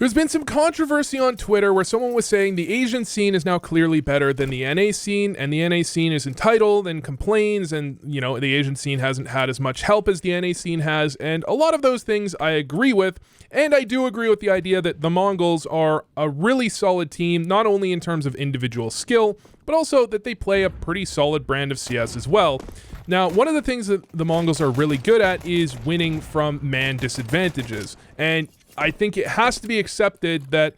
There's been some controversy on Twitter where someone was saying the Asian scene is now clearly better than the NA scene, and the NA scene is entitled and complains, and, you know, the Asian scene hasn't had as much help as the NA scene has, and a lot of those things I agree with, and I do agree with the idea that the Mongols are a really solid team, not only in terms of individual skill, but also that they play a pretty solid brand of CS as well. Now, one of the things that the Mongols are really good at is winning from man disadvantages, and I think it has to be accepted that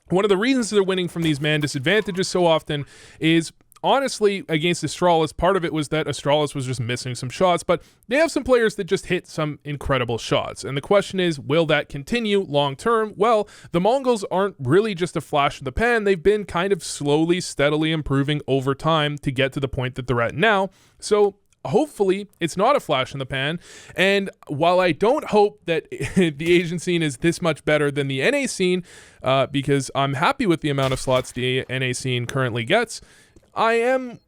one of the reasons they're winning from these man disadvantages so often is, honestly, against Astralis, part of it was that Astralis was just missing some shots, but they have some players that just hit some incredible shots. And the question is, will that continue long term? Well, the Mongols aren't really just a flash in the pan. They've been kind of slowly, steadily improving over time to get to the point that they're at now. So hopefully it's not a flash in the pan, and while I don't hope that the Asian scene is this much better than the NA scene, because I'm happy with the amount of slots the NA scene currently gets, I am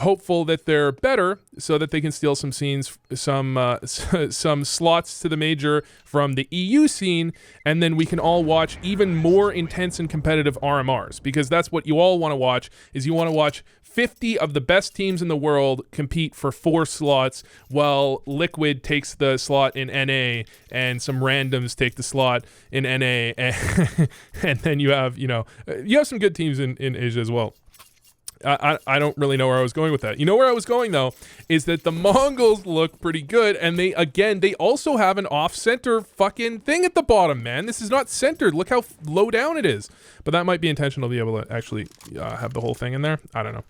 hopeful that they're better so that they can steal some scenes, some slots to the major from the EU scene, and then we can all watch even more intense and competitive RMRs, because that's what you all want to watch, is you want to watch 50 of the best teams in the world compete for 4 slots while Liquid takes the slot in NA and some randoms take the slot in NA, and then you have, you have some good teams in Asia as well. I don't really know where I was going with that. You know where I was going, though, is that the Mongols look pretty good, and they also have an off-center fucking thing at the bottom, man. This is not centered. Look how low down it is. But that might be intentional to be able to actually have the whole thing in there. I don't know.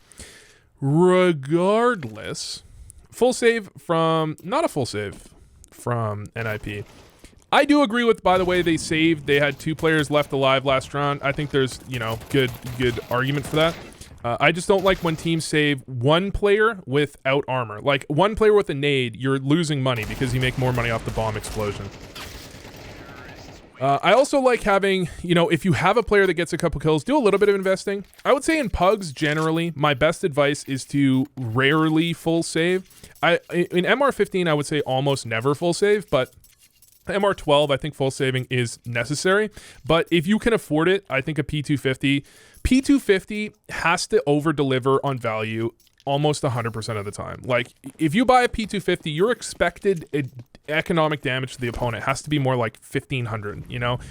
Regardless, full save from... Not a full save from NiP. I do agree with, by the way, they saved. They had 2 players left alive last round. I think there's, good argument for that. I just don't like when teams save 1 player without armor. Like, 1 player with a nade, you're losing money because you make more money off the bomb explosion. I also like having, if you have a player that gets a couple kills, do a little bit of investing. I would say in pugs, generally, my best advice is to rarely full save. In MR15, I would say almost never full save, but MR12, I think full saving is necessary. But if you can afford it, I think a P250 has to over-deliver on value almost 100% of the time. Like, if you buy a P250, your expected economic damage to the opponent has to be more like 1,500,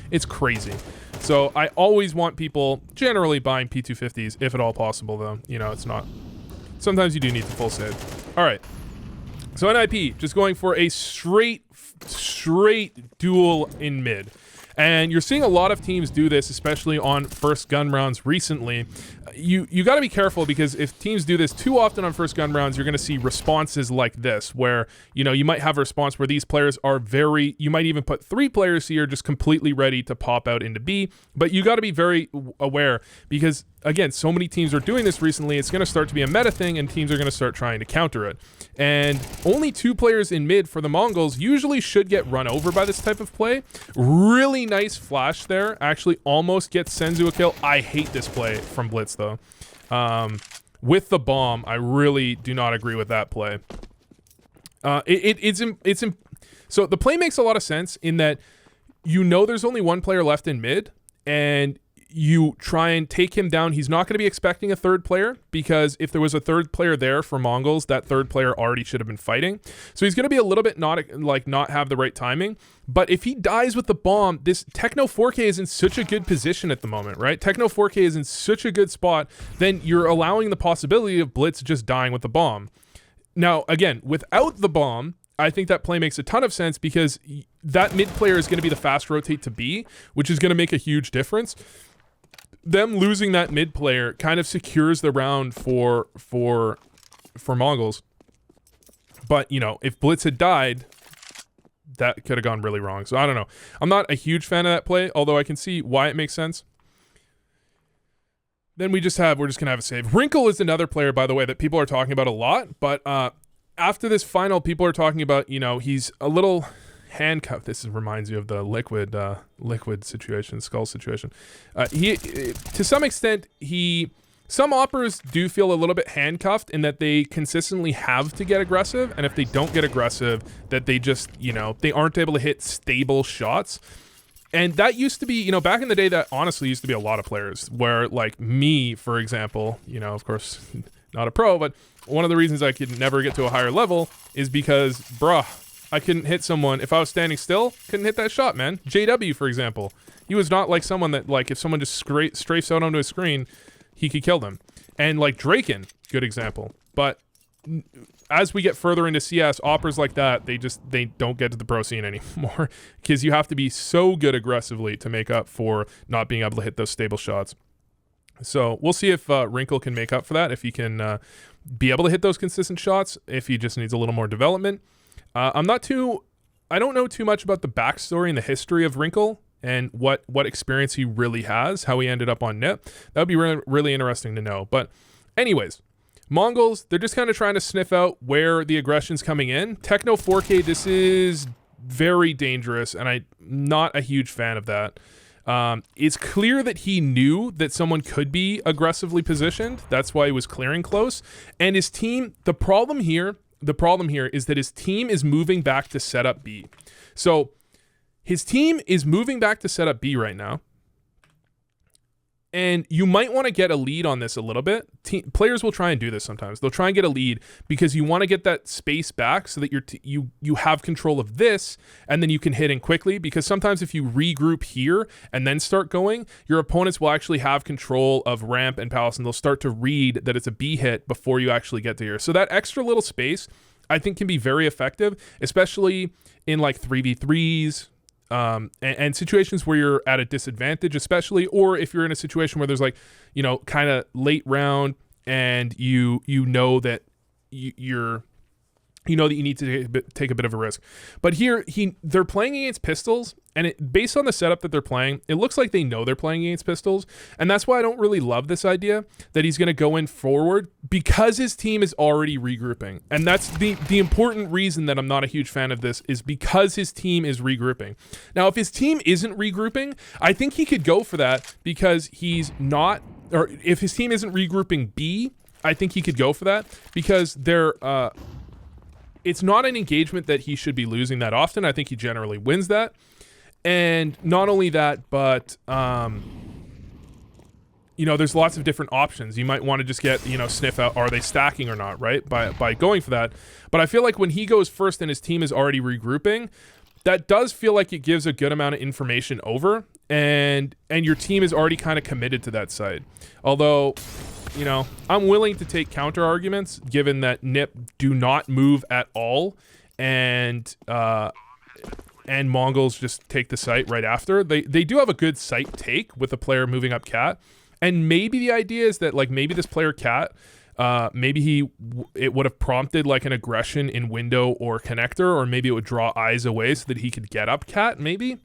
It's crazy. So I always want people generally buying P250s, if at all possible, though. It's not. Sometimes you do need to full save. All right. So NiP, just going for a straight duel in mid. And you're seeing a lot of teams do this, especially on first gun rounds recently. You got to be careful, because if teams do this too often on first gun rounds, you're going to see responses like this, where, you might have a response where these players are you might even put 3 players here just completely ready to pop out into B. But you got to be very aware, because, again, so many teams are doing this recently, it's going to start to be a meta thing, and teams are going to start trying to counter it. And only 2 players in mid for the Mongols usually should get run over by this type of play. Really nice flash there. Actually almost gets Senzu a kill. I hate this play from Blitz, though. With the bomb, I really do not agree with that play. So the play makes a lot of sense in that there's only 1 player left in mid, and you try and take him down. He's not going to be expecting a 3rd player, because if there was a 3rd player there for Mongols, that 3rd player already should have been fighting. So he's going to be a little bit not have the right timing. But if he dies with the bomb, this Techno 4K is in such a good position at the moment, right? Techno 4K is in such a good spot, then you're allowing the possibility of Blitz just dying with the bomb. Now, again, without the bomb, I think that play makes a ton of sense, because that mid player is going to be the fast rotate to B, which is going to make a huge difference. Them losing that mid player kind of secures the round for Mongols. But, if Blitz had died, that could have gone really wrong. So I don't know. I'm not a huge fan of that play, although I can see why it makes sense. Then we're just going to have a save. Wrinkle is another player, by the way, that people are talking about a lot. But after this final, people are talking about, he's a little handcuffed. This reminds you of the liquid situation, skull situation. He, to some extent, some operas do feel a little bit handcuffed in that they consistently have to get aggressive, and if they don't get aggressive, that they just, they aren't able to hit stable shots. And that used to be, you know, back in the day, that honestly used to be a lot of players where, like me, for example, you know, of course, not a pro, but one of the reasons I could never get to a higher level is because, bruh, I couldn't hit someone. If I was standing still, couldn't hit that shot, man. JW, for example, he was not like someone that, like, if someone just strafes out onto a screen, he could kill them. And like Draken, good example. But as we get further into CS, operas like that, they don't get to the pro scene anymore because you have to be so good aggressively to make up for not being able to hit those stable shots. So we'll see if Wrinkle can make up for that, if he can be able to hit those consistent shots, if he just needs a little more development. I don't know too much about the backstory and the history of Wrinkle and what experience he really has, how he ended up on NiP. That would be really, really interesting to know. But anyways, Mongols, they're just kind of trying to sniff out where the aggression's coming in. Techno 4K, this is very dangerous, and I'm not a huge fan of that. It's clear that he knew that someone could be aggressively positioned. That's why he was clearing close. And his team, the problem here is that his team is moving back to setup B. So his team is moving back to setup B right now. And you might want to get a lead on this a little bit. Players will try and do this sometimes. They'll try and get a lead because you want to get that space back so that you have control of this, and then you can hit in quickly. Because sometimes if you regroup here and then start going, your opponents will actually have control of ramp and palace, and they'll start to read that it's a B hit before you actually get to here. So that extra little space, I think, can be very effective, especially in like 3v3s. And situations where you're at a disadvantage, especially, or if you're in a situation where there's like, you know, kind of late round and you know that you need to take a bit of a risk. But here they're playing against pistols, and based on the setup that they're playing, it looks like they know they're playing against pistols, and that's why I don't really love this idea that he's going to go in forward, because his team is already regrouping. And that's the important reason that I'm not a huge fan of this, is because his team is regrouping. Now, if his team isn't regrouping, I think he could go for that, because he's not, or if his team isn't regrouping B, I think he could go for that, because they're it's not an engagement that he should be losing that often. I think he generally wins that. And not only that, but, you know, there's lots of different options. You might want to just get, you know, sniff out, are they stacking or not, right? By going for that. But I feel like when he goes first and his team is already regrouping, that does feel like it gives a good amount of information over. And your team is already kind of committed to that side. Although, you know, I'm willing to take counter arguments given that NiP do not move at all, and Mongols just take the site right after. They do have a good site take with a player moving up cat, and maybe the idea is that, like, maybe this player cat, maybe it would have prompted like an aggression in window or connector, or maybe it would draw eyes away so that he could get up cat, maybe.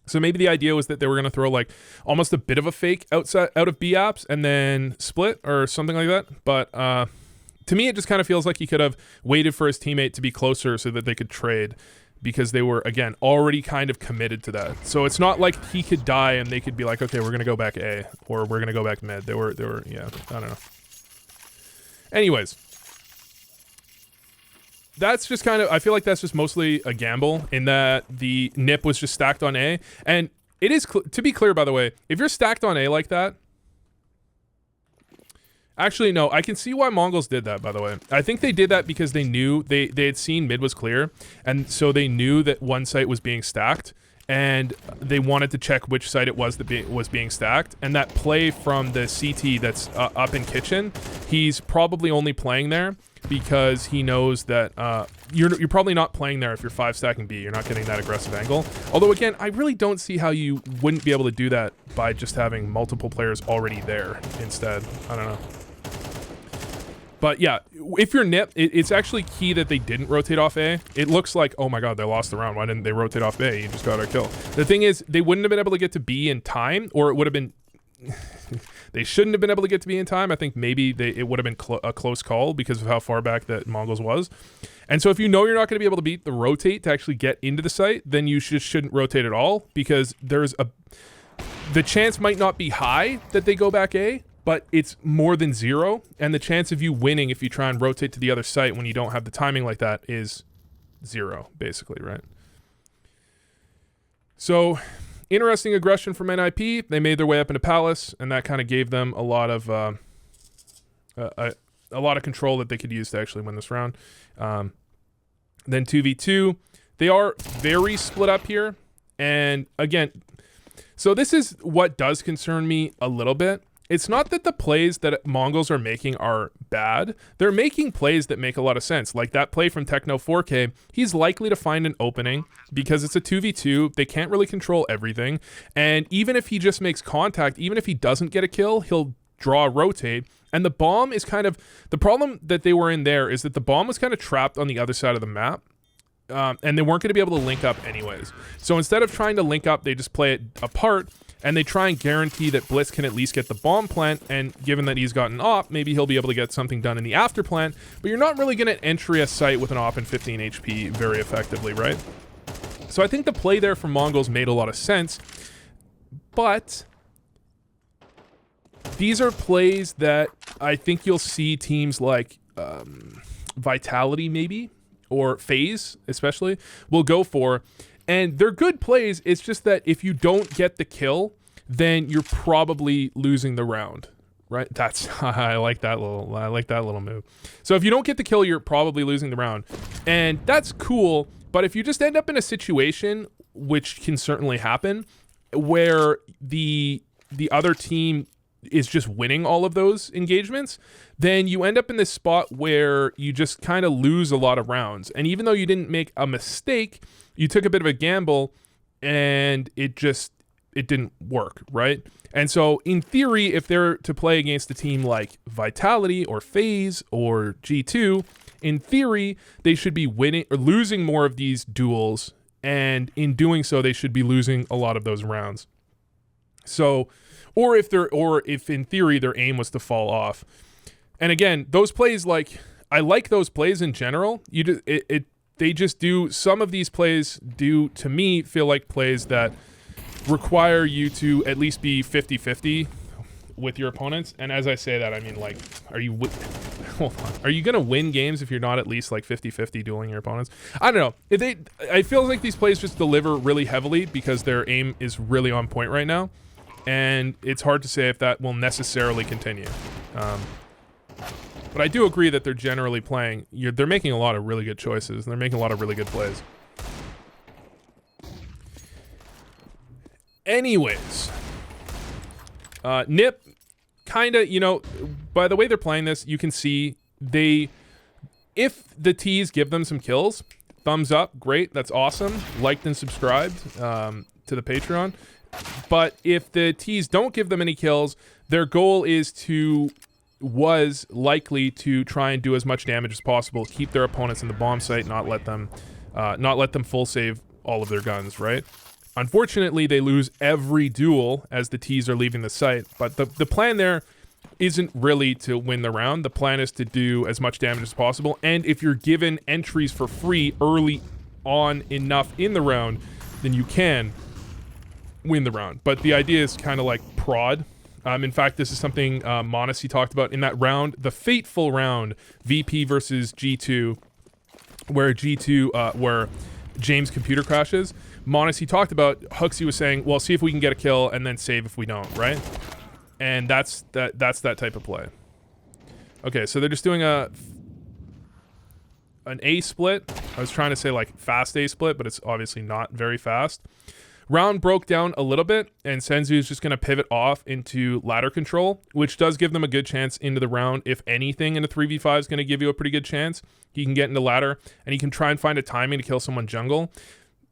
So maybe the idea was that they were going to throw like almost a bit of a fake out of B apps and then split or something like that. But to me, it just kind of feels like he could have waited for his teammate to be closer so that they could trade, because they were, again, already kind of committed to that. So it's not like he could die and they could be like, okay, we're going to go back A, or we're going to go back mid. They were, yeah, I don't know. Anyways. That's just kind of, I feel like that's just mostly a gamble, in that the NiP was just stacked on A. And it is, to be clear, by the way, if you're stacked on A like that, actually, no, I can see why Mongols did that, by the way. I think they did that because they knew, they had seen mid was clear, and so they knew that one site was being stacked, and they wanted to check which site it was that was being stacked. And that play from the CT that's up in kitchen, he's probably only playing there because he knows that you're probably not playing there if you're 5 stacking B. You're not getting that aggressive angle. Although, again, I really don't see how you wouldn't be able to do that by just having multiple players already there instead. I don't know. But yeah, if you're NiP, it's actually key that they didn't rotate off A. It looks like, oh my god, they lost the round. Why didn't they rotate off A? You just got our kill. The thing is, they wouldn't have been able to get to B in time, or it would have been... they shouldn't have been able to get to B in time. I think maybe it would have been a close call because of how far back that Mongols was. And so if you know you're not going to be able to beat the rotate to actually get into the site, then you shouldn't rotate at all, because the chance might not be high that they go back A, but it's more than 0, and the chance of you winning if you try and rotate to the other site when you don't have the timing like that is 0, basically, right? So Interesting aggression from NiP. They made their way up into Palace, and that kind of gave them a lot of control that they could use to actually win this round. Then 2v2. They are very split up here. And again, so this is what does concern me a little bit. It's not that the plays that Mongols are making are bad. They're making plays that make a lot of sense. Like that play from Techno 4K, he's likely to find an opening because it's a 2v2. They can't really control everything. And even if he just makes contact, even if he doesn't get a kill, he'll draw a rotate. And the bomb is kind of, the problem that they were in there is that the bomb was kind of trapped on the other side of the map. And they weren't going to be able to link up anyways. So instead of trying to link up, they just play it apart. And they try and guarantee that Blitz can at least get the bomb plant, and given that he's got an op, maybe he'll be able to get something done in the after plant, but you're not really going to entry a site with an op and 15 HP very effectively, right? So I think the play there for Mongols made a lot of sense, but these are plays that I think you'll see teams like Vitality maybe, or FaZe especially, will go for. And they're good plays. It's just that if you don't get the kill, then you're probably losing the round, right? That's I like that little move. So if you don't get the kill, you're probably losing the round, and that's cool. But if you just end up in a situation, which can certainly happen, where the other team is just winning all of those engagements, then you end up in this spot where you just kind of lose a lot of rounds. And even though you didn't make a mistake, you took a bit of a gamble and it didn't work, right? And so in theory, if they're to play against a team like Vitality or FaZe or G2, in theory, they should be winning or losing more of these duels. And in doing so, they should be losing a lot of those rounds. So, or if in theory their aim was to fall off. And again, those plays, like, I like those plays in general. They just do, some of these plays do, to me, feel like plays that require you to at least be 50-50 with your opponents. And as I say that, I mean, like, hold on. Are you going to win games if you're not at least like 50-50 dueling your opponents? I don't know. I feel like these plays just deliver really heavily because their aim is really on point right now. And it's hard to say if that will necessarily continue. But I do agree that they're generally playing. They're making a lot of really good choices. And they're making a lot of really good plays. Anyways, NiP, kind of, you know, by the way they're playing this, you can see if the T's give them some kills, thumbs up, great, that's awesome. Liked and subscribed to the Patreon. But if the T's don't give them any kills, their goal was likely to try and do as much damage as possible, keep their opponents in the bomb site, not let them full save all of their guns, right? Unfortunately, they lose every duel as the T's are leaving the site, but the plan there isn't really to win the round. The plan is to do as much damage as possible, and if you're given entries for free early on enough in the round, then you can win the round. But the idea is kind of like prod. In fact, this is something Monacy talked about in that round, the fateful round, VP versus G2, where where James' computer crashes. Monacy talked about, Huxley was saying, well, see if we can get a kill and then save if we don't, right? And that's that type of play. Okay, so they're just doing an A split. I was trying to say like fast A split, but it's obviously not very fast. Round broke down a little bit, and Senzu is just going to pivot off into ladder control, which does give them a good chance into the round. If anything in a 3v5 is going to give you a pretty good chance, he can get into ladder, and he can try and find a timing to kill someone jungle.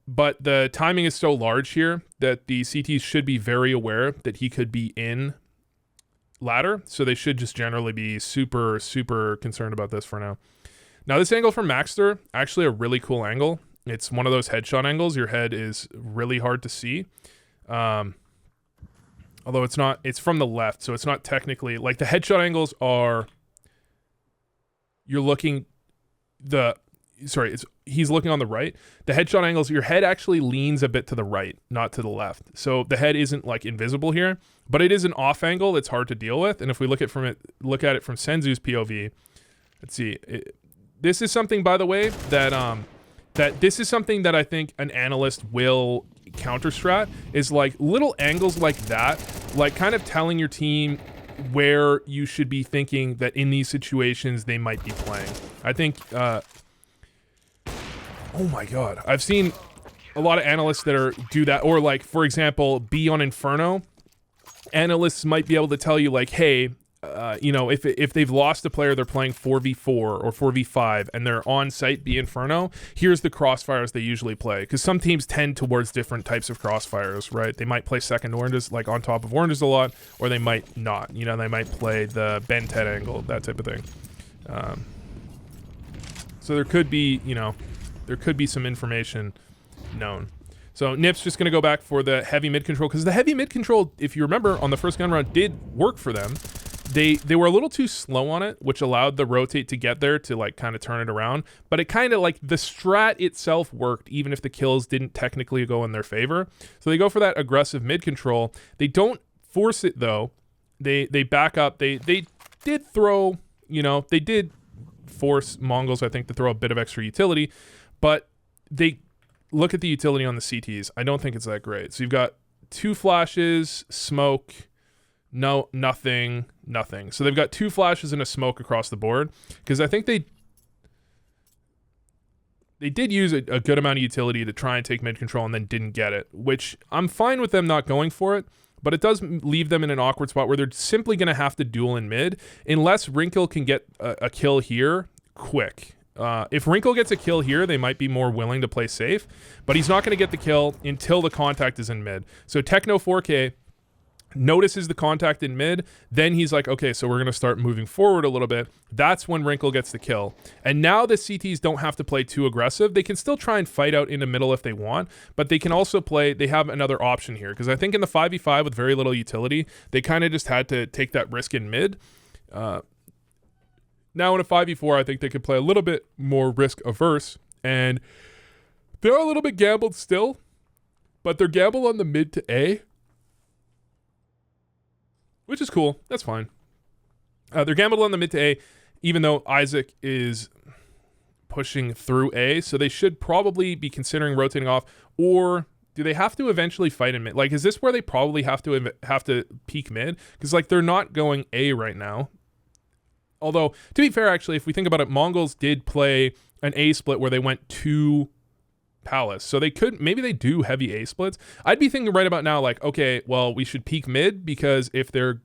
But the timing is so large here that the CTs should be very aware that he could be in ladder, so they should just generally be super, super concerned about this for now. Now, this angle from Maxter, actually a really cool angle. It's one of those headshot angles. Your head is really hard to see. Although it's from the left, so it's not technically, like the headshot angles are, he's looking on the right. The headshot angles, your head actually leans a bit to the right, not to the left. So the head isn't like invisible here, but it is an off angle that's hard to deal with. And if we look at it from Senzu's POV, let's see. This is something, by the way, that this is something that I think an analyst will counter strat is like little angles like that, like kind of telling your team where you should be thinking that in these situations they might be playing. I think, oh my god, I've seen a lot of analysts that do that, or like, for example, B on Inferno. Analysts might be able to tell you like, hey, you know, if they've lost a player, they're playing 4v4 or 4v5 and they're on site B Inferno, here's the crossfires they usually play. Because some teams tend towards different types of crossfires, right? They might play second oranges, like on top of oranges a lot, or they might not. You know, they might play the Ben 10 angle, that type of thing. So there could be, you know, there could be some information known. So NiP's just going to go back for the heavy mid control, because the heavy mid control, if you remember, on the first gun round did work for them. They were a little too slow on it, which allowed the rotate to get there to like kind of turn it around. But it kind of like the strat itself worked, even if the kills didn't technically go in their favor. So they go for that aggressive mid control. They don't force it though. They back up. They did throw, you know, they did force Mongols, I think, to throw a bit of extra utility, but they look at the utility on the CTs. I don't think it's that great. So you've got 2 flashes, smoke, no, nothing. So they've got 2 flashes and a smoke across the board, because I think they did use a good amount of utility to try and take mid control and then didn't get it, which I'm fine with them not going for it, but it does leave them in an awkward spot where they're simply going to have to duel in mid unless Wrinkle can get a kill here quick. If Wrinkle gets a kill here, they might be more willing to play safe, but he's not going to get the kill until the contact is in mid. So Techno 4K notices the contact in mid, then he's like, okay, so we're going to start moving forward a little bit. That's when Wrinkle gets the kill. And now the CTs don't have to play too aggressive. They can still try and fight out in the middle if they want, but they can also play, they have another option here, because I think in the 5v5 with very little utility, they kind of just had to take that risk in mid. Now in a 5v4, I think they could play a little bit more risk averse, and they're a little bit gambled still, but they're gambled on the mid to A, which is cool. That's fine. They're gambled on the mid to A, even though Isaac is pushing through A, so they should probably be considering rotating off, or do they have to eventually fight in mid? Like, is this where they probably have to peek mid? Because, like, they're not going A right now. Although, to be fair, actually, if we think about it, Mongols did play an A split where they went to Palace. So they could, maybe they do heavy A splits. I'd be thinking right about now, like, okay, well, we should peek mid, because if they're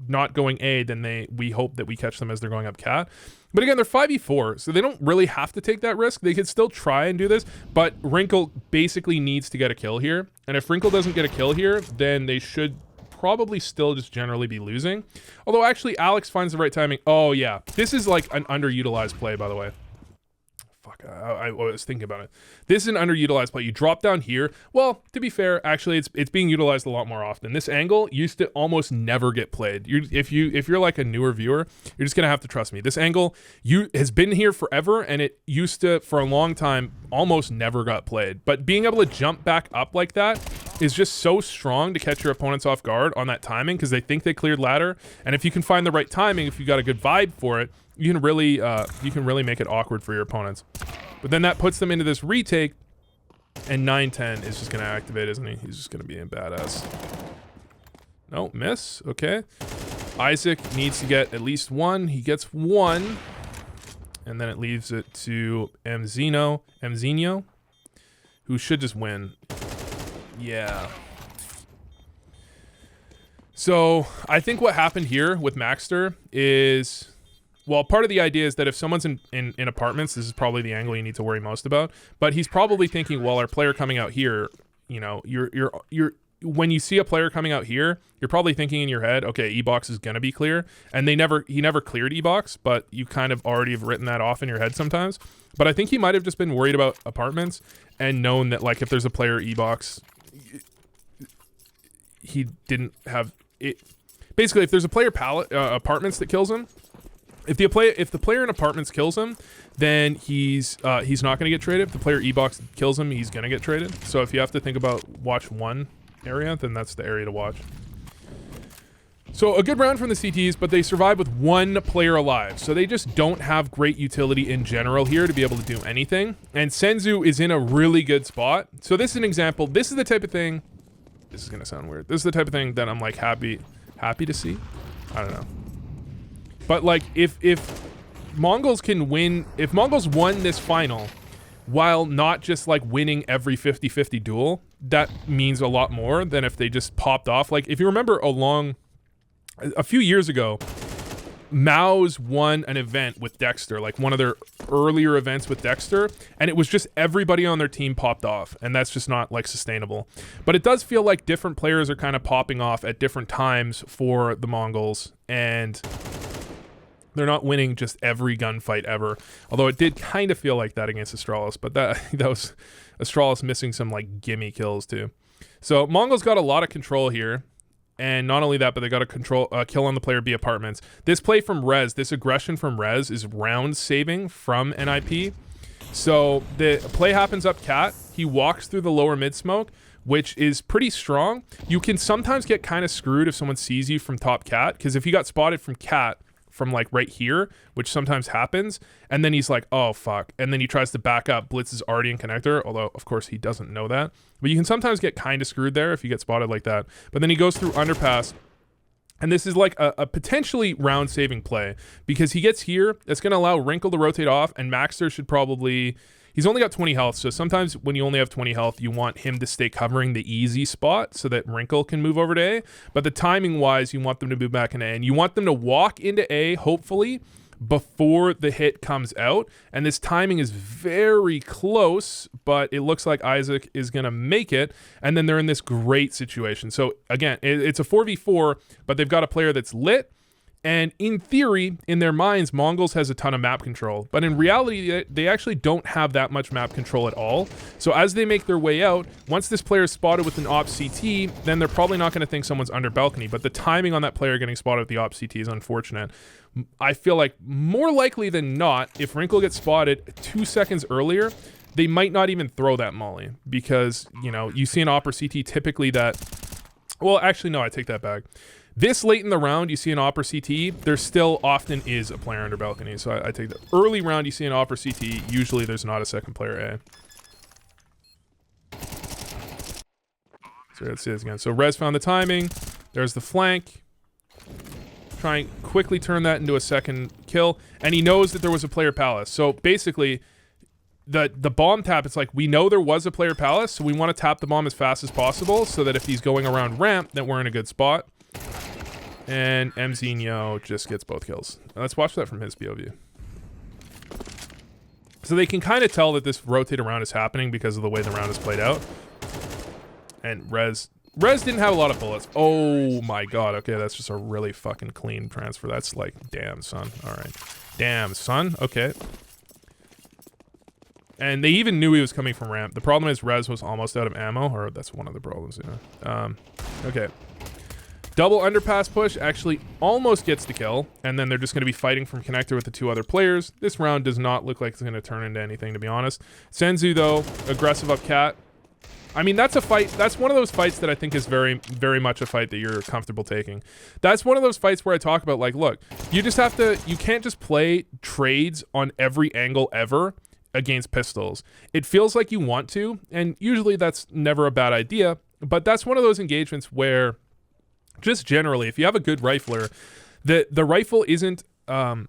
not going A, then we hope that we catch them as they're going up cat. But again, they're 5v4, so they don't really have to take that risk. They could still try and do this, but Wrinkle basically needs to get a kill here. And if Wrinkle doesn't get a kill here, then they should probably still just generally be losing. Although actually Alex finds the right timing. Oh yeah, this is like an underutilized play, by the way. Fuck, I was thinking about it. This is an underutilized play. You drop down here. Well, to be fair, actually, it's being utilized a lot more often. This angle used to almost never get played. If you're like a newer viewer, you're just gonna have to trust me. This angle has been here forever, and it used to, for a long time, almost never got played. But being able to jump back up like that is just so strong to catch your opponents off guard on that timing, because they think they cleared ladder. And if you can find the right timing, if you got a good vibe for it, you can really make it awkward for your opponents. But then that puts them into this retake, and 9-10 is just going to activate, isn't he? He's just going to be a badass. No, miss. Okay. Isaac needs to get at least 1. He gets 1. And then it leaves it to Mzinho, who should just win. Yeah. So I think what happened here with Maxter is, well, part of the idea is that if someone's in apartments, this is probably the angle you need to worry most about. But he's probably thinking, well, our player coming out here, you know, you're when you see a player coming out here, you're probably thinking in your head, okay, E-Box is gonna be clear. And he never cleared E-Box, but you kind of already have written that off in your head sometimes. But I think he might have just been worried about apartments and known that, like, if there's a player E-Box, he didn't have it. Basically, if there's a player apartments that kills him, if the player in apartments kills him, then he's not going to get traded. If the player E-Box kills him, he's going to get traded. So if you have to think about watch one area, then that's the area to watch. So a good round from the CTs, but they survive with one player alive. So they just don't have great utility in general here to be able to do anything. And Senzu is in a really good spot. So this is an example. This is the type of thing, this is gonna sound weird. This is the type of thing that I'm like happy to see. I don't know. But like if Mongols can win, if Mongols won this final while not just like winning every 50-50 duel, that means a lot more than if they just popped off. Like if you remember a few years ago, Mao's won an event with Dexter, like one of their earlier events with Dexter, and it was just everybody on their team popped off, and that's just not like sustainable. But it does feel like different players are kind of popping off at different times for the Mongols, and they're not winning just every gunfight ever. Although it did kind of feel like that against Astralis, but that was Astralis missing some like gimme kills too. So Mongols got a lot of control here. And not only that, but they got a kill on the player B apartments. This play from Rez, this aggression from Rez is round saving from NiP. So the play happens up cat. He walks through the lower mid smoke, which is pretty strong. You can sometimes get kind of screwed if someone sees you from top cat, because if you got spotted from cat, from like right here, which sometimes happens, and then he's like, oh fuck, and then he tries to back up. Blitz is already in connector, although of course he doesn't know that, but you can sometimes get kind of screwed there if you get spotted like that. But then he goes through underpass, and this is like a potentially round saving play, because he gets here, that's going to allow Wrinkle to rotate off, and Maxter should probably, he's only got 20 health, so sometimes when you only have 20 health, you want him to stay covering the easy spot so that Wrinkle can move over to A. But the timing wise, you want them to move back into A, and you want them to walk into A, hopefully, before the hit comes out. And this timing is very close, but it looks like Isaac is going to make it, and then they're in this great situation. So again, it's a 4v4, but they've got a player that's lit. And in theory, in their minds, Mongols has a ton of map control. But in reality, they actually don't have that much map control at all. So as they make their way out, once this player is spotted with an op CT, then they're probably not going to think someone's under balcony. But the timing on that player getting spotted with the op CT is unfortunate. I feel like more likely than not, if Wrinkle gets spotted 2 seconds earlier, they might not even throw that molly. Because, you know, you see an op or CT typically that... Well, actually, no, I take that back. This late in the round, you see an op or CT, there still often is a player under balcony. So I take that. Early round, you see an op or CT, usually there's not a second player A. So let's see this again. So Rez found the timing. There's the flank. Try and quickly turn that into a second kill. And he knows that there was a player palace. So basically, the bomb tap, it's like, we know there was a player palace, so we want to tap the bomb as fast as possible so that if he's going around ramp, that we're in a good spot. And Mzinho just gets both kills. Let's watch that from his POV. So they can kind of tell that this rotate around is happening because of the way the round is played out. And Rez didn't have a lot of bullets. Oh my god, okay, that's just a really fucking clean transfer. That's like, damn, son. Alright. Damn, son. Okay. And they even knew he was coming from ramp. The problem is Rez was almost out of ammo, or that's one of the problems, you know. Okay. Double underpass push actually almost gets the kill, and then they're just going to be fighting from connector with the two other players. This round does not look like it's going to turn into anything, to be honest. Senzu, though, aggressive up cat. I mean, that's a fight. That's one of those fights that I think is very, very much a fight that you're comfortable taking. That's one of those fights where I talk about, like, look, you just have to, you can't just play trades on every angle ever against pistols. It feels like you want to, and usually that's never a bad idea, but that's one of those engagements where just generally, if you have a good rifler, the rifle isn't, the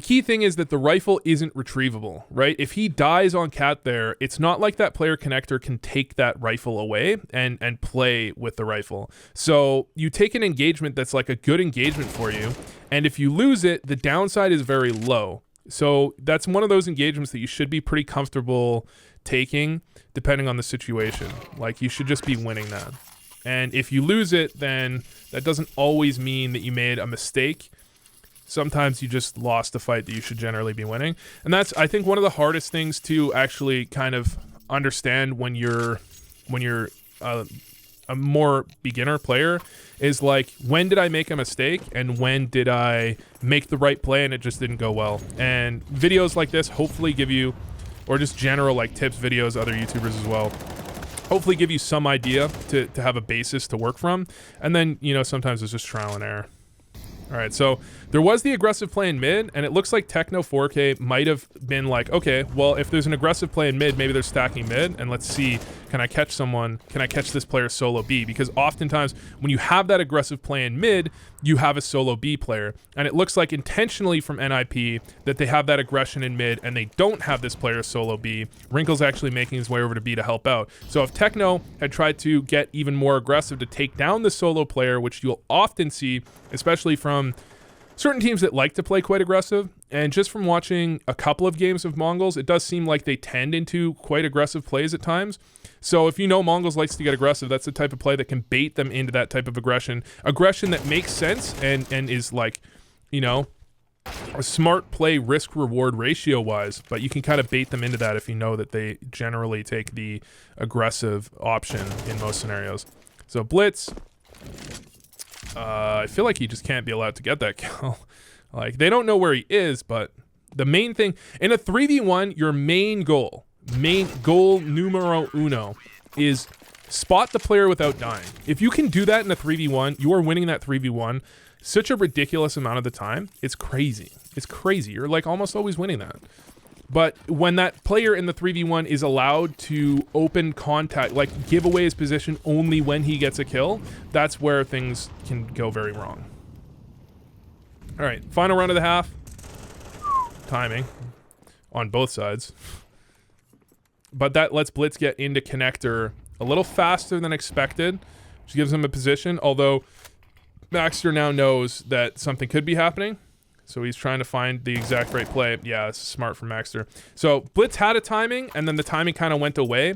key thing is that the rifle isn't retrievable, right? If he dies on cat there, it's not like that player connector can take that rifle away and play with the rifle. So you take an engagement that's like a good engagement for you, and if you lose it, the downside is very low. So that's one of those engagements that you should be pretty comfortable taking, depending on the situation. Like, you should just be winning that. And if you lose it, then that doesn't always mean that you made a mistake. Sometimes you just lost a fight that you should generally be winning. And that's, I think, one of the hardest things to actually kind of understand when you're a more beginner player is like, when did I make a mistake and when did I make the right play and it just didn't go well? And videos like this hopefully give you, or just general like tips videos, other YouTubers as well, hopefully give you some idea to have a basis to work from. And then, you know, sometimes it's just trial and error. All right, so there was the aggressive play in mid, and it looks like Techno 4K might have been like, okay, well, if there's an aggressive play in mid, maybe they're stacking mid, and let's see, can I catch someone, can I catch this player solo B? Because oftentimes, when you have that aggressive play in mid, you have a solo B player, and it looks like intentionally from NiP that they have that aggression in mid, and they don't have this player solo B. Wrinkle's actually making his way over to B to help out. So if Techno had tried to get even more aggressive to take down the solo player, which you'll often see, especially from certain teams that like to play quite aggressive, and just from watching a couple of games of Mongols, it does seem like they tend into quite aggressive plays at times. So if you know Mongols likes to get aggressive, that's the type of play that can bait them into that type of aggression that makes sense and is like, you know, a smart play risk reward ratio wise, but you can kind of bait them into that if you know that they generally take the aggressive option in most scenarios. So Blitz, I feel like he just can't be allowed to get that kill. Like, they don't know where he is, but the main thing in a 3v1, your main goal numero uno is spot the player without dying. If you can do that in a 3v1, you are winning that 3v1 such a ridiculous amount of the time. It's crazy. It's crazy. You're like almost always winning that. But when that player in the 3v1 is allowed to open contact, like give away his position only when he gets a kill, that's where things can go very wrong. All right, final round of the half. Timing on both sides. But that lets Blitz get into connector a little faster than expected, which gives him a position, although Maxter now knows that something could be happening. So he's trying to find the exact right play. Yeah, it's smart from Maxter. So Blitz had a timing, and then the timing kind of went away.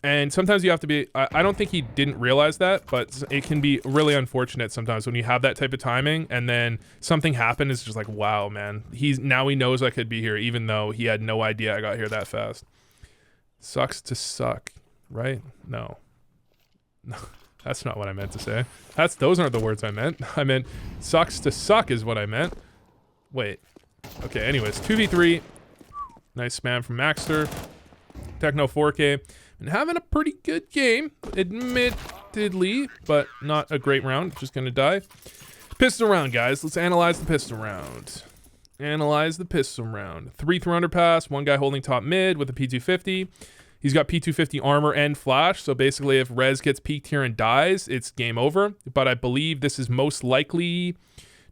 And sometimes you have to be... I don't think he didn't realize that, but it can be really unfortunate sometimes when you have that type of timing, and then something happened. It's just like, wow, man. Now he knows I could be here, even though he had no idea I got here that fast. Sucks to suck, right? No. No. That's not what I meant to say. Those aren't the words I meant. I meant sucks to suck is what I meant. Wait. Okay, anyways, 2v3. Nice spam from Maxter. Techno 4K. And having a pretty good game, admittedly, but not a great round. Just gonna die. Pistol round, guys. Let's analyze the pistol round. Analyze the pistol round. 3 through underpass. One guy holding top mid with a P250. He's got P250 armor and flash, so basically if Rez gets peeked here and dies, it's game over. But I believe this is most likely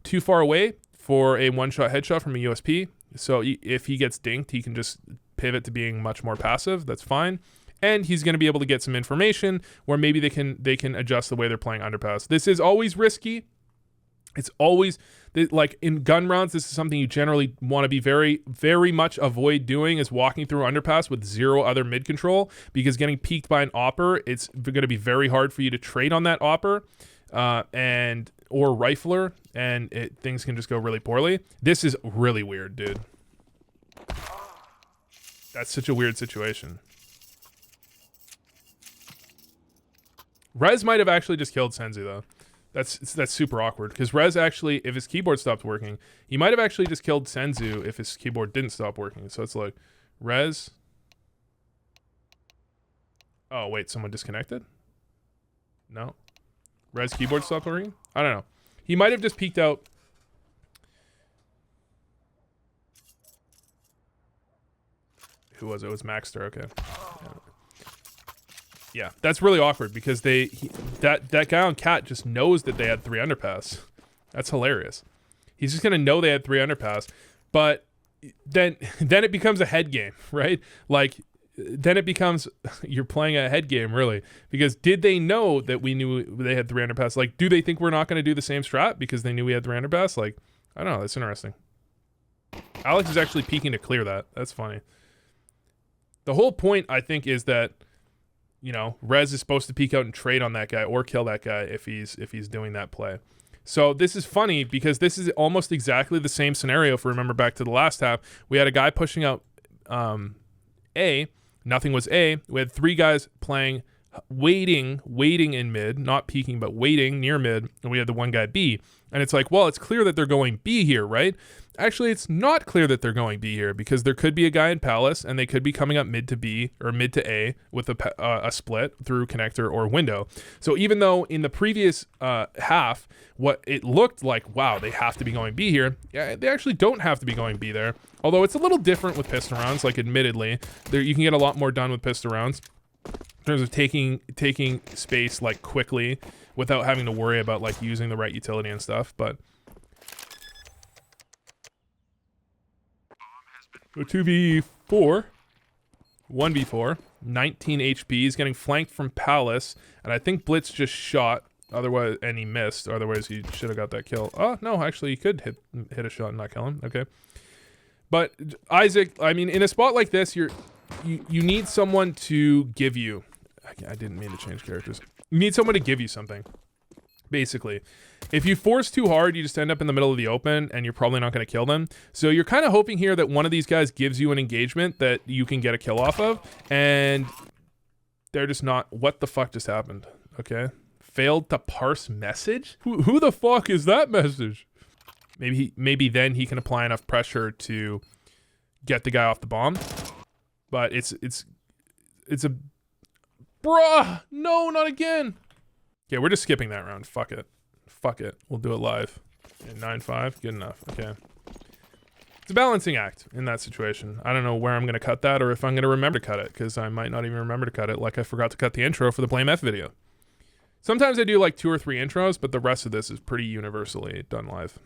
too far away for a one-shot headshot from a USP. So if he gets dinked, he can just pivot to being much more passive. That's fine. And he's going to be able to get some information where maybe they can adjust the way they're playing underpass. This is always risky. It's always, like in gun rounds, this is something you generally want to be very, very much avoid doing, is walking through underpass with 0 other mid control, because getting peeked by an opper, it's going to be very hard for you to trade on that opper or rifler, and things can just go really poorly. This is really weird, dude. That's such a weird situation. Rez might have actually just killed Senzu, though. That's super awkward, because Rez actually, if his keyboard stopped working, he might have actually just killed Senzu if his keyboard didn't stop working. So it's like, Rez. Oh, wait, someone disconnected? No. Rez keyboard stopped working? I don't know. He might have just peeked out. Who was it? It was Maxter, okay. Yeah, that's really awkward, because that guy on Cat just knows that they had 3 underpass. That's hilarious. He's just gonna know they had 3 underpass, but then it becomes a head game, right? Like, then it becomes you're playing a head game, really, because did they know that we knew they had 3 underpass? Like, do they think we're not gonna do the same strat because they knew we had 3 underpass? Like, I don't know. That's interesting. Alex is actually peeking to clear that. That's funny. The whole point, I think, is that, you know, Rez is supposed to peek out and trade on that guy or kill that guy if he's doing that play. So this is funny, because this is almost exactly the same scenario. If we remember back to the last half, we had a guy pushing out A. Nothing was A. We had 3 guys playing waiting in mid, not peeking, but waiting near mid, and we have the one guy B. And it's like, well, it's clear that they're going B here, right? Actually, it's not clear that they're going B here because there could be a guy in Palace and they could be coming up mid to B or mid to A with a split through connector or window. So even though in the previous half, what it looked like, wow, they have to be going B here, yeah, they actually don't have to be going B there. Although it's a little different with pistol rounds, like admittedly, there you can get a lot more done with pistol rounds in terms of taking space like quickly without having to worry about like using the right utility and stuff. But so 2v4, 1v4, 19 HP. He's getting flanked from Palace, and I think Blitz just shot. Otherwise, and he missed. Otherwise, he should have got that kill. Oh no, actually, he could hit a shot and not kill him. Okay, but Isaac, I mean, in a spot like this, you need someone to give you. I didn't mean to change characters. You need someone to give you something. Basically, if you force too hard, you just end up in the middle of the open and you're probably not going to kill them. So you're kind of hoping here that one of these guys gives you an engagement that you can get a kill off of, and they're just not. What the fuck just happened? Okay. Failed to parse message? Who the fuck is that message? Maybe then he can apply enough pressure to get the guy off the bomb. But it's a bruh, no, not again. Okay, we're just skipping that round. Fuck it. We'll do it live. Okay, 9-5, good enough. Okay. It's a balancing act in that situation. I don't know where I'm gonna cut that or if I'm gonna remember to cut it, because I might not even remember to cut it, like I forgot to cut the intro for the Blame F video. Sometimes I do like 2 or 3 intros, but the rest of this is pretty universally done live.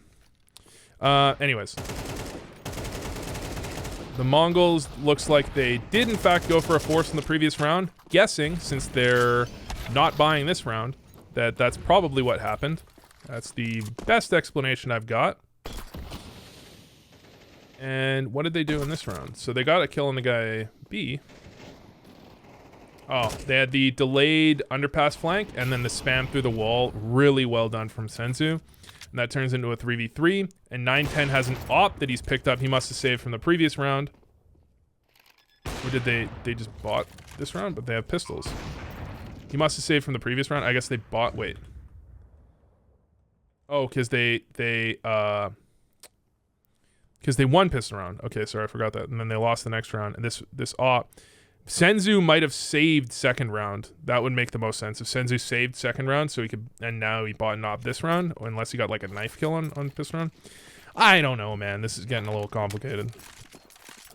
Anyways. The Mongols looks like they did in fact go for a force in the previous round. Guessing, since they're not buying this round, that's probably what happened. That's the best explanation I've got. And what did they do in this round? So they got a kill on the guy B. Oh, they had the delayed underpass flank and then the spam through the wall. Really well done from Senzu. And that turns into a 3v3. And 910 has an op that he's picked up. He must have saved from the previous round. Or did they just bought this round? But they have pistols. He must have saved from the previous round. I guess they bought, wait. Oh, because they won pistol round. Okay, sorry, I forgot that. And then they lost the next round. And this op. Senzu might have saved second round. That would make the most sense. If Senzu saved second round, so he could, and now he bought an op this round, unless he got like a knife kill on pistol round. I don't know, man. This is getting a little complicated.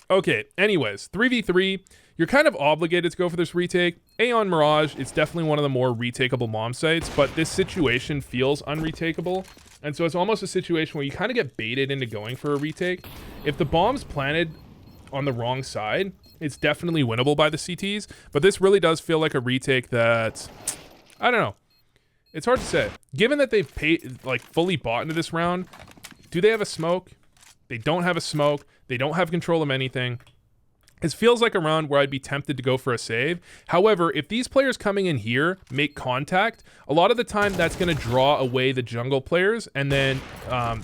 Okay, anyways, 3v3. You're kind of obligated to go for this retake. Aeon Mirage, it's definitely one of the more retakeable bomb sites, but this situation feels unretakeable. And so it's almost a situation where you kind of get baited into going for a retake. If the bomb's planted on the wrong side, it's definitely winnable by the CTs, but this really does feel like a retake that, I don't know. It's hard to say. Given that they've paid, like, fully bought into this round, do they have a smoke? They don't have a smoke. They don't have control of anything. It feels like a round where I'd be tempted to go for a save. However, if these players coming in here make contact, a lot of the time that's going to draw away the jungle players, and then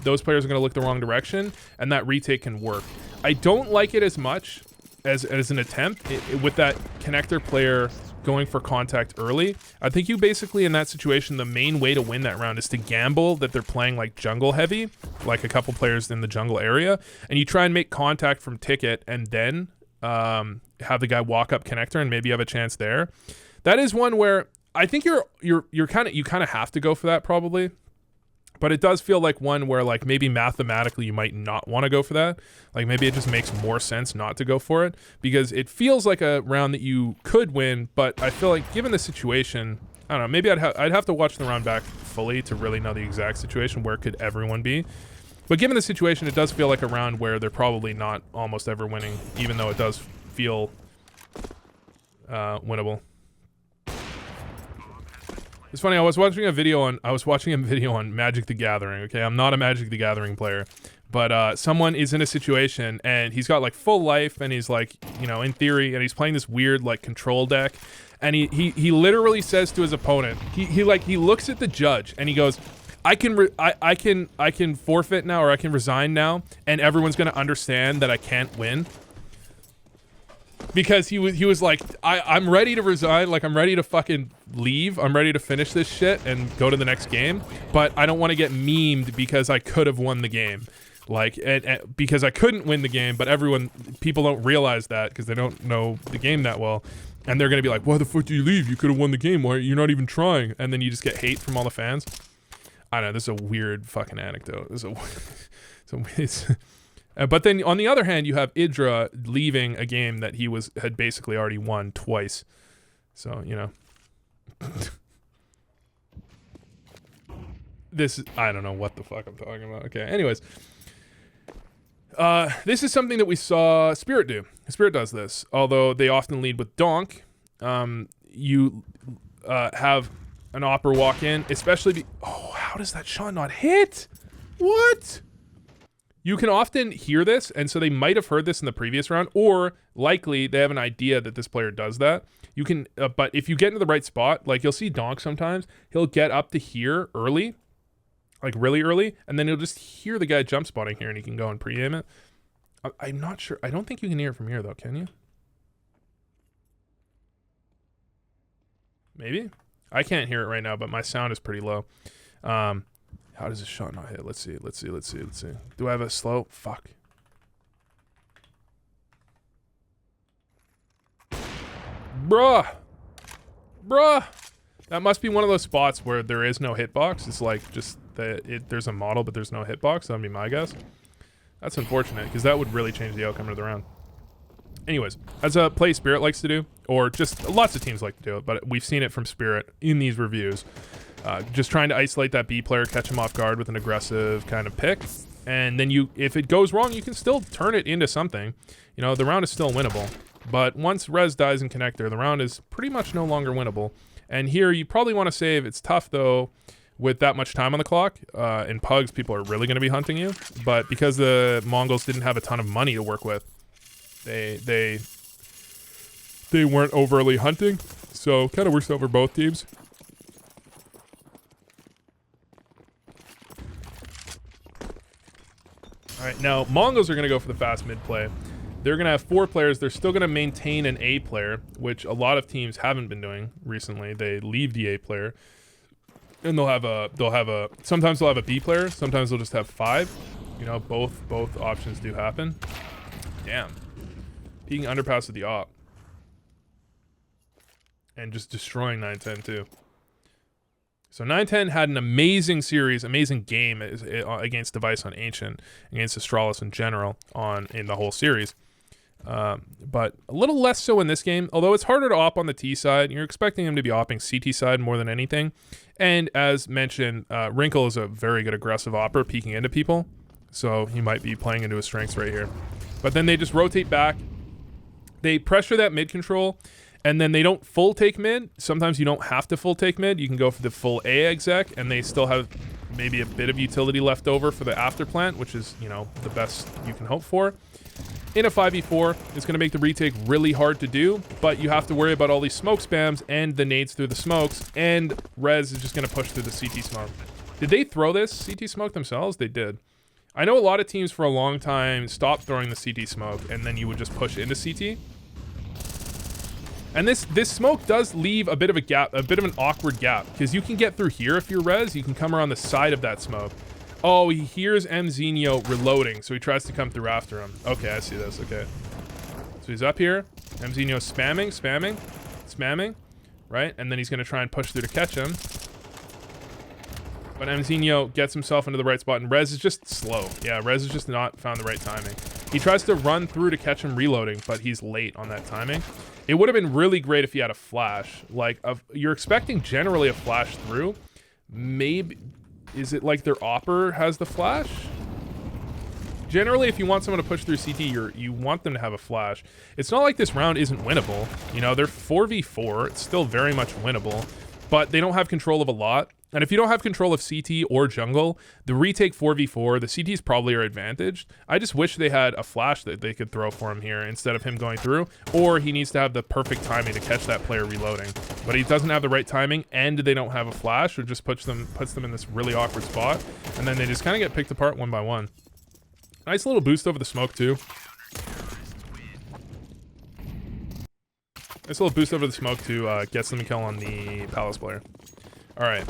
those players are going to look the wrong direction, and that retake can work. I don't like it as much as an attempt with that connector player going for contact early. I think you basically, in that situation, the main way to win that round is to gamble that they're playing like jungle heavy, like a couple players in the jungle area, and you try and make contact from ticket and then have the guy walk up connector and maybe have a chance there. That is one where I think you kind of have to go for that probably. But it does feel like one where, like, maybe mathematically you might not want to go for that. Like, maybe it just makes more sense not to go for it, because it feels like a round that you could win, but I feel like given the situation, I don't know, maybe I'd have to watch the round back fully to really know the exact situation. Where could everyone be? But given the situation, it does feel like a round where they're probably not almost ever winning, even though it does feel winnable. It's funny, I was watching a video on Magic the Gathering, okay? I'm not a Magic the Gathering player, but someone is in a situation and he's got like full life and he's like, you know, in theory, and he's playing this weird like control deck, and he literally says to his opponent, he looks at the judge and he goes, I can forfeit now, or I can resign now, and everyone's gonna understand that I can't win. Because he was like, I'm ready to resign, like I'm ready to fucking leave, I'm ready to finish this shit and go to the next game, but I don't want to get memed because I could have won the game. Like, because I couldn't win the game, but people don't realize that because they don't know the game that well. And they're going to be like, why the fuck do you leave? You could have won the game. Why? You're not even trying. And then you just get hate from all the fans. I don't know. This is a weird fucking anecdote. But then on the other hand, you have Idra leaving a game that he had basically already won twice. So, you know. I don't know what the fuck I'm talking about. Okay, anyways. This is something that we saw Spirit do. Spirit does this, although they often lead with Donk. You have an Opera walk in, especially how does that shot not hit? What? You can often hear this, and so they might have heard this in the previous round, or likely they have an idea that this player does that. You can, but if you get into the right spot, like you'll see Donk sometimes, he'll get up to here early, like really early, and then you'll just hear the guy jump spotting here, and he can go and pre-aim it. I'm not sure. I don't think you can hear it from here, though, can you? Maybe? I can't hear it right now, but my sound is pretty low. How does this shot not hit? Let's see. Do I have a slow? Fuck. Bruh. That must be one of those spots where there is no hitbox. It's like just there's a model, but there's no hitbox. That'd be my guess. That's unfortunate, because that would really change the outcome of the round. Anyways, as a play Spirit likes to do, or just lots of teams like to do it, but we've seen it from Spirit in these reviews. Just trying to isolate that B player, catch him off guard with an aggressive kind of pick. And then if it goes wrong, you can still turn it into something. You know, the round is still winnable. But once Rez dies in Connector, the round is pretty much no longer winnable. And here, you probably want to save. It's tough, though, with that much time on the clock. In Pugs, people are really going to be hunting you. But because the Mongols didn't have a ton of money to work with, they weren't overly hunting. So, kind of works out for both teams. Alright, now, Mongols are going to go for the fast mid play. They're going to have 4 players. They're still going to maintain an A player, which a lot of teams haven't been doing recently. They leave the A player. And sometimes they'll have a B player. Sometimes they'll just have 5. You know, both options do happen. Damn. Peeking underpass with the op. And just destroying 9-10 too. So 9-10 had an amazing series, amazing game against Device on Ancient, against Astralis in general in the whole series. But a little less so in this game, although it's harder to op on the T side. You're expecting him to be opping CT side more than anything. And as mentioned, Wrinkle is a very good aggressive opper, peeking into people. So he might be playing into his strengths right here. But then they just rotate back. They pressure that mid control. And then they don't full take mid. Sometimes you don't have to full take mid. You can go for the full A exec, and they still have maybe a bit of utility left over for the after plant, which is, you know, the best you can hope for. In a 5v4, it's going to make the retake really hard to do, but you have to worry about all these smoke spams and the nades through the smokes, and Rez is just going to push through the CT smoke. Did they throw this CT smoke themselves? They did. I know a lot of teams for a long time stopped throwing the CT smoke, and then you would just push into CT. And this smoke does leave a bit of a gap, a bit of an awkward gap, because you can get through here if you're Rez. You can come around the side of that smoke. Oh, he hears Mzinho reloading, so he tries to come through after him. Okay, I see this. Okay. So he's up here. Mzinho spamming, right? And then he's going to try and push through to catch him. But Mzinho gets himself into the right spot, and Rez is just slow. Yeah, Rez has just not found the right timing. He tries to run through to catch him reloading, but he's late on that timing. It would have been really great if he had a flash. Like, you're expecting generally a flash through. Maybe, is it like their opper has the flash? Generally, if you want someone to push through CT, you want them to have a flash. It's not like this round isn't winnable. You know, they're 4v4. It's still very much winnable, but they don't have control of a lot. And if you don't have control of CT or jungle, the retake 4v4, the CTs probably are advantaged. I just wish they had a flash that they could throw for him here instead of him going through, or he needs to have the perfect timing to catch that player reloading. But he doesn't have the right timing, and they don't have a flash, which just puts them in this really awkward spot, and then they just kind of get picked apart one by one. Nice little boost over the smoke too. Nice little boost over the smoke to get some kill on the Palace player. All right.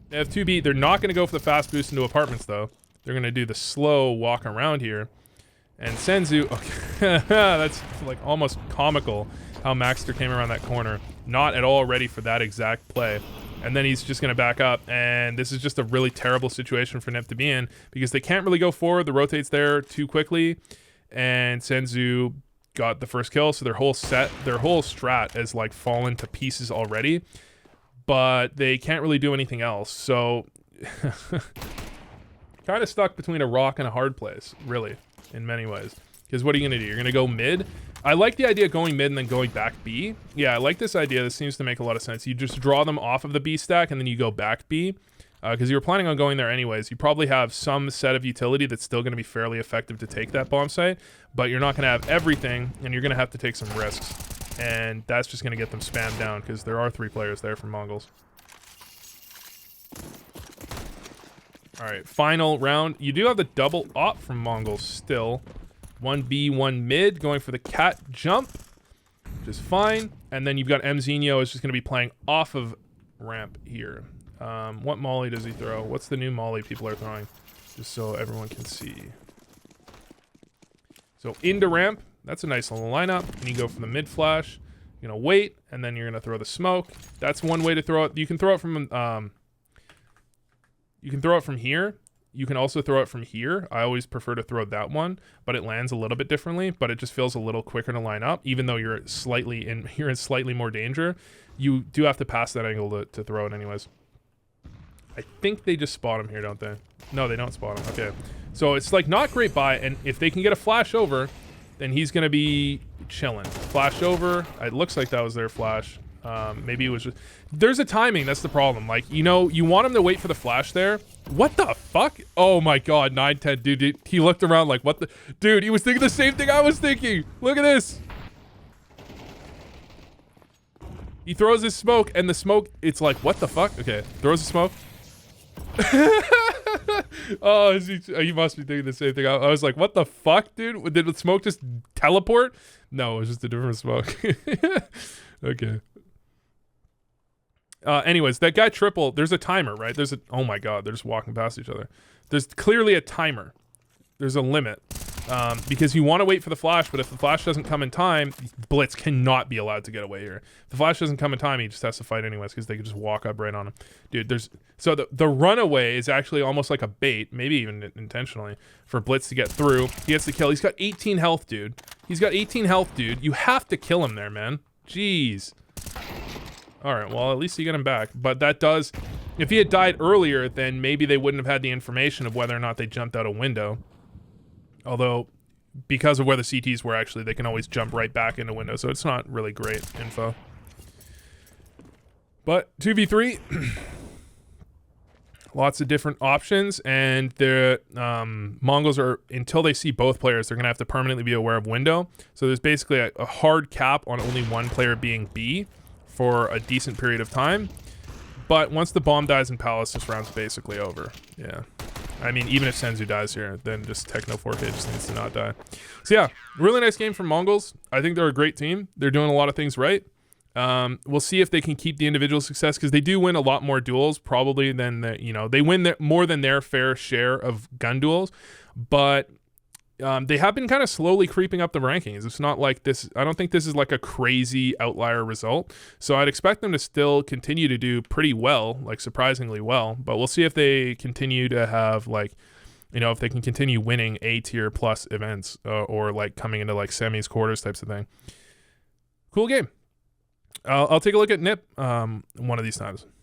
They have 2B. They're not going to go for the fast boost into apartments, though. They're going to do the slow walk around here. And Senzu... Okay, that's like almost comical how Maxter came around that corner. Not at all ready for that exact play. And then he's just going to back up. And this is just a really terrible situation for NiP to be in because they can't really go forward. The rotate's there too quickly. And Senzu got the first kill. So their whole strat has like fallen to pieces already. But they can't really do anything else. So kind of stuck between a rock and a hard place, really, in many ways. Because what are you going to do? You're going to go mid? I like the idea of going mid and then going back B. Yeah, I like this idea. This seems to make a lot of sense. You just draw them off of the B stack and then you go back B. Because you were planning on going there anyways. You probably have some set of utility that's still going to be fairly effective to take that bomb site. But you're not going to have everything and you're going to have to take some risks. And that's just going to get them spammed down because there are 3 players there from Mongols. All right, final round. You do have the double op from Mongols still. 1B, 1 mid, going for the cat jump, which is fine. And then you've got Mzinho is just going to be playing off of ramp here. What molly does he throw? What's the new molly people are throwing? Just so everyone can see. So into ramp. That's a nice little lineup. And you go for the mid flash. You're going to wait, and then you're going to throw the smoke. That's one way to throw it. You can throw it from... you can throw it from here. You can also throw it from here. I always prefer to throw that one, but it lands a little bit differently, but it just feels a little quicker to line up, even though you're in slightly more danger. You do have to pass that angle to throw it anyways. I think they just spot him here, don't they? No, they don't spot him. Okay. So it's like not great buy, and if they can get a flash over, then he's going to be chilling. Flash over. It looks like that was their flash. Maybe it was just... There's a timing, that's the problem. Like, you know, you want him to wait for the flash there. What the fuck? Oh my god, 9-10, dude, he looked around like, what the... Dude, he was thinking the same thing I was thinking. Look at this. He throws his smoke, and the smoke, it's like, what the fuck? Okay, throws the smoke. Oh, he must be thinking the same thing. I was like, what the fuck, dude? Did the smoke just teleport? No, it was just a different smoke. Okay. Anyways, that guy triple, there's a timer, right? Oh my god, they're just walking past each other. There's clearly a timer. There's a limit. Because you want to wait for the flash, but if the flash doesn't come in time, Blitz cannot be allowed to get away here. If the flash doesn't come in time, he just has to fight anyways, because they could just walk up right on him. Dude, so the runaway is actually almost like a bait, maybe even intentionally, for Blitz to get through. He gets the kill. He's got 18 health, dude. You have to kill him there, man. Jeez. Alright, well, at least you get him back. But that does... If he had died earlier, then maybe they wouldn't have had the information of whether or not they jumped out a window. Although, because of where the CTs were, actually, they can always jump right back into window, so it's not really great info. But 2v3... Lots of different options, and the Mongols are, until they see both players, they're going to have to permanently be aware of window. So there's basically a hard cap on only one player being B for a decent period of time. But once the bomb dies in Palace, this round's basically over. Yeah. I mean, even if Senzu dies here, then just Techno 4K just needs to not die. So yeah, really nice game from Mongols. I think they're a great team. They're doing a lot of things right. We'll see if they can keep the individual success, because they do win a lot more duels probably than they win more than their fair share of gun duels, but they have been kind of slowly creeping up the rankings. It's not like this. I don't think this is like a crazy outlier result, so I'd expect them to still continue to do pretty well, like surprisingly well, but we'll see if they continue to have like, if they can continue winning A tier plus events, or like coming into like semis, quarters types of thing. Cool game. I'll take a look at NiP one of these times.